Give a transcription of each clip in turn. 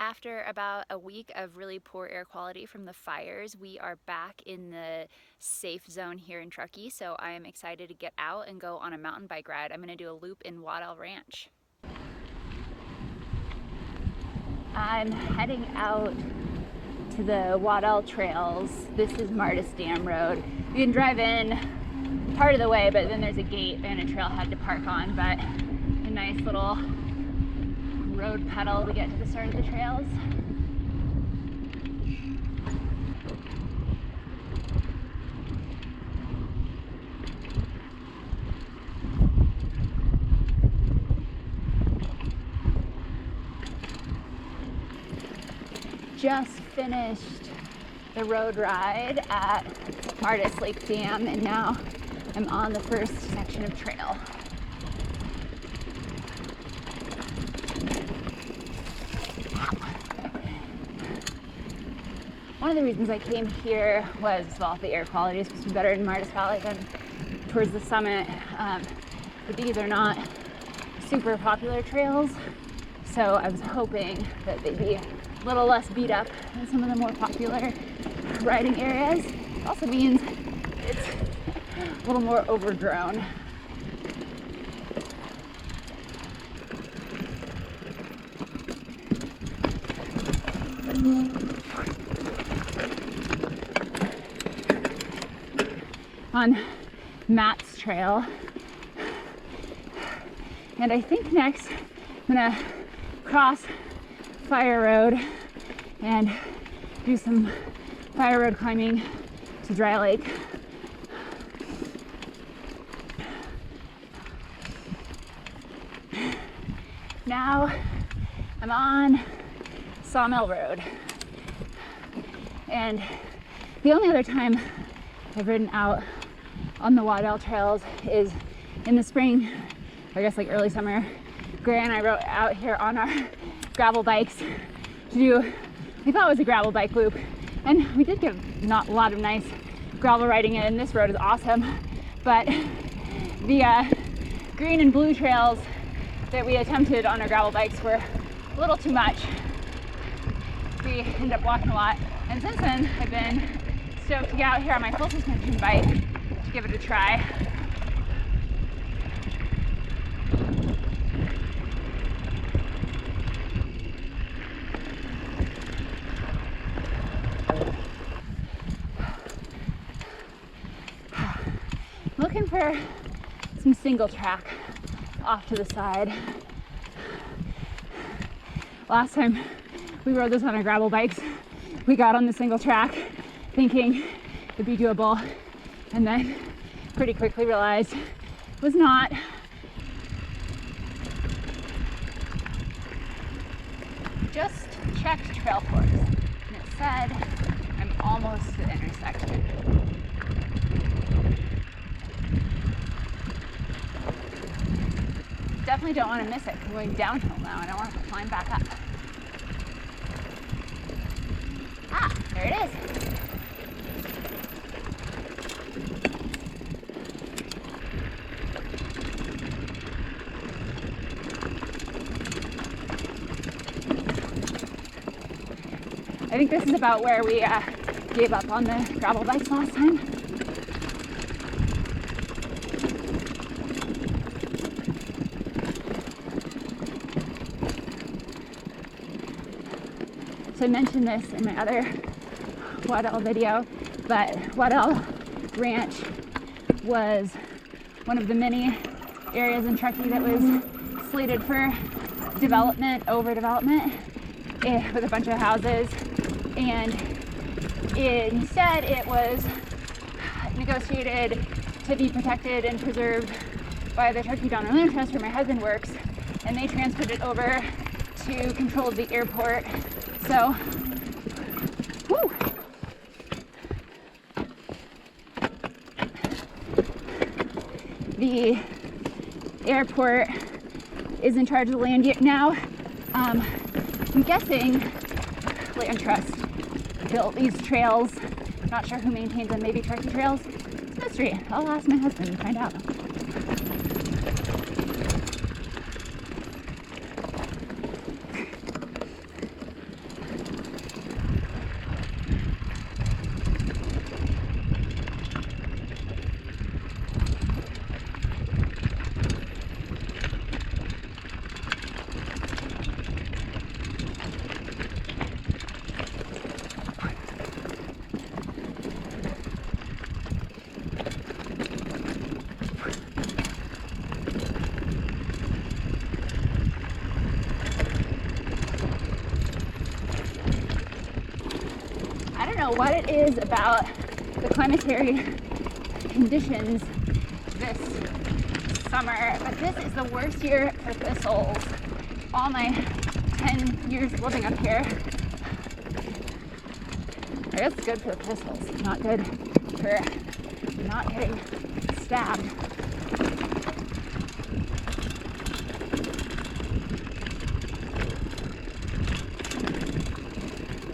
After about a week of really poor air quality from the fires, we are back in the safe zone here in Truckee, so I am excited to get out and go on a mountain bike ride. I'm going to do a loop in Waddle Ranch. I'm heading out to the Waddle Trails. This is Martis Dam Road. You can drive in part of the way, but then there's a gate and a trailhead to park on, but a nice little road pedal to get to the start of the trails. Just finished the road ride at Martis Lake Dam, and now I'm on the first section of trail. One of the reasons I came here was, well, the air quality is supposed to be better in Martis Valley than towards the summit, but these are not super popular trails, so I was hoping that they'd be a little less beat up than some of the more popular riding areas. It also means it's a little more overgrown. On Matt's trail, and I think next I'm gonna cross Fire Road and do some Fire Road climbing to Dry Lake. Now I'm on Sawmill Road, and the only other time I've ridden out on the Waddle Trails is in the spring, I guess like early summer. Gray and I rode out here on our gravel bikes to do, we thought it was a gravel bike loop, and we did get not a lot of nice gravel riding in. This road is awesome, but the green and blue trails that we attempted on our gravel bikes were a little too much. We ended up walking a lot, and since then I've been stoked to get out here on my full suspension bike to give it a try. Looking for some single track off to the side. Last time we rode this on our gravel bikes, we got on the single track thinking it'd be doable, and then pretty quickly realized it was not. Just checked Trailforks, and it said I'm almost to the intersection. Definitely don't want to miss it. I'm going downhill now, and I want to climb back up. Ah, there it is. I think this is about where we gave up on the gravel bikes last time. So I mentioned this in my other Waddle video, but Waddle Ranch was one of the many areas in Truckee that was slated for development, overdevelopment, with a bunch of houses, and instead it was negotiated to be protected and preserved by the Truckee Donner Land Trust, where my husband works, and they transferred it over to control of the airport. So, woo! The airport is in charge of the land now. I'm guessing Land Trust built these trails. Not sure who maintains them, maybe Truckee Trails. It's a mystery. I'll ask my husband and find out. know what it is about the climatary conditions this summer, but this is the worst year for thistles. All my 10 years of living up here. I guess it's good for the thistles, not good for not getting stabbed.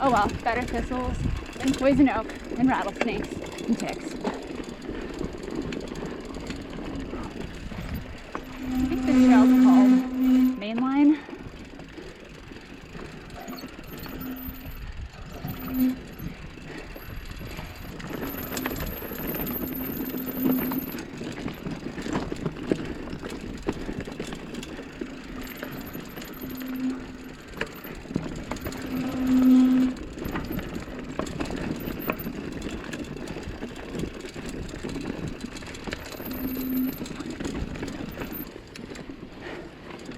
Oh well, better thistles than poison oak and rattlesnakes and ticks. I think this trail's called Mainline.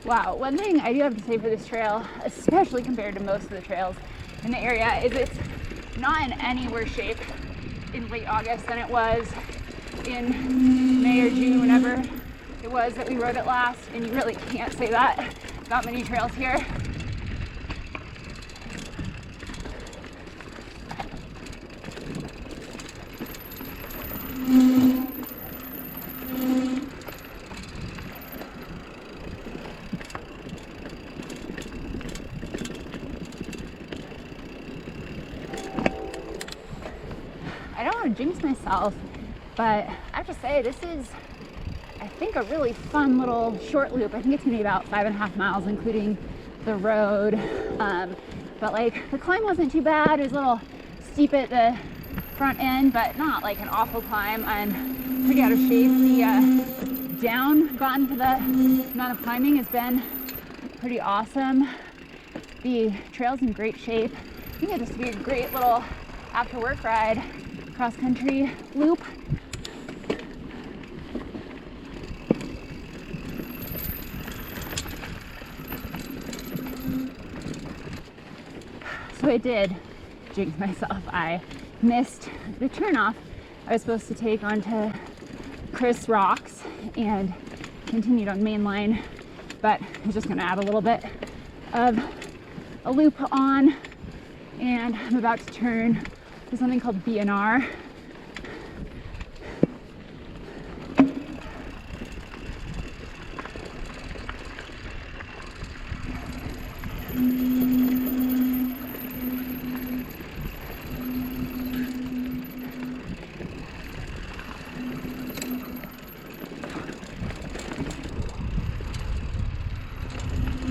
Wow, one thing I do have to say for this trail, especially compared to most of the trails in the area, is it's not in any worse shape in late August than it was in May or June, whenever it was that we rode it last, and you really can't say that about many trails here. I don't want to jinx myself, but I have to say this is, I think, a really fun little short loop. I think it's gonna be about 5.5 miles, including the road. But like the climb wasn't too bad. It was a little steep at the front end, but not like an awful climb. I'm pretty out of shape. The down gotten for the amount of climbing has been pretty awesome. The trail's in great shape. I think it'll just be a great little after work ride, cross country loop. So I did jinx myself. I missed the turnoff I was supposed to take onto Chris Rocks and continued on Mainline, but I was just going to add a little bit of a loop on, and I'm about to turn to something called BNR.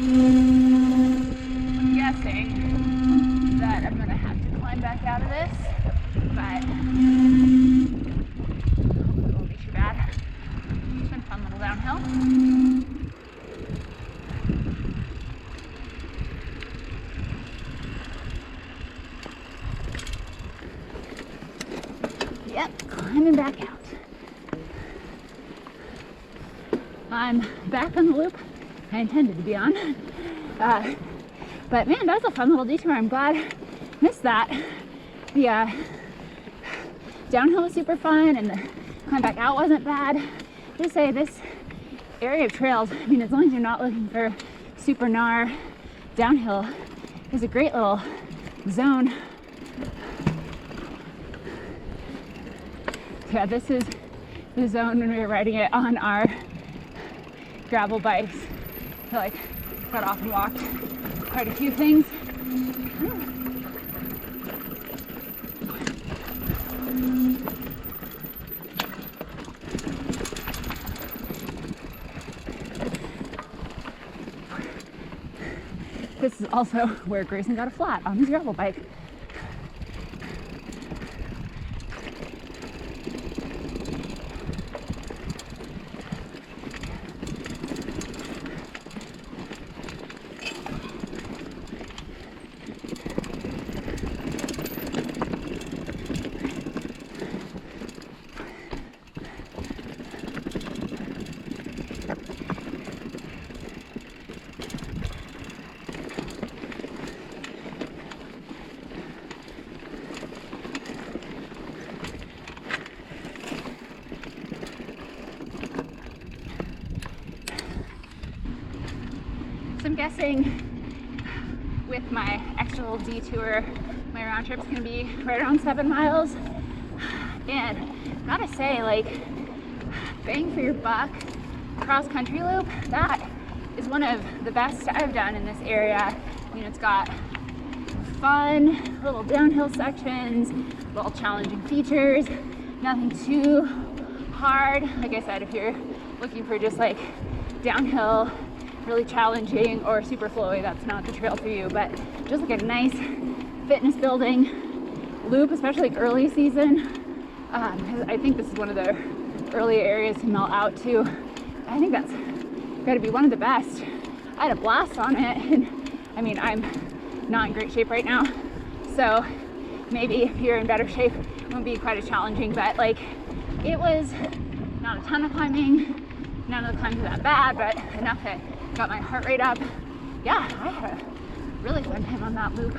I'm guessing that I'm going to have to climb back out of this, but hopefully it won't be too bad. It's been a fun little downhill. Yep, climbing back out. I'm back on the loop I intended to be on. But man, that was a fun little detour. I'm glad I missed that. The downhill was super fun, and the climb back out wasn't bad. Just say this area of trails, I mean, as long as you're not looking for super gnar downhill, is a great little zone. Yeah, this is the zone when we were riding it on our gravel bikes. I like got off and walked quite a few things. This is also where Grayson got a flat on his gravel bike. guessing with my extra little detour, my round trip's gonna be right around 7 miles. And gotta say, like, bang for your buck cross country loop, that is one of the best I've done in this area. You know, it's got fun little downhill sections, little challenging features, nothing too hard. Like I said, if you're looking for just like downhill, really challenging or super flowy, that's not the trail for you. But just like a nice fitness building loop, especially like early season, because I think this is one of the early areas to melt out to. I think that's got to be one of the best. I had a blast on it, and I mean, I'm not in great shape right now, so maybe if you're in better shape, it won't be quite as challenging. But like, it was not a ton of climbing. None of the climbs were that bad, but enough that got my heart rate up. Yeah, I had a really fun time on that loop.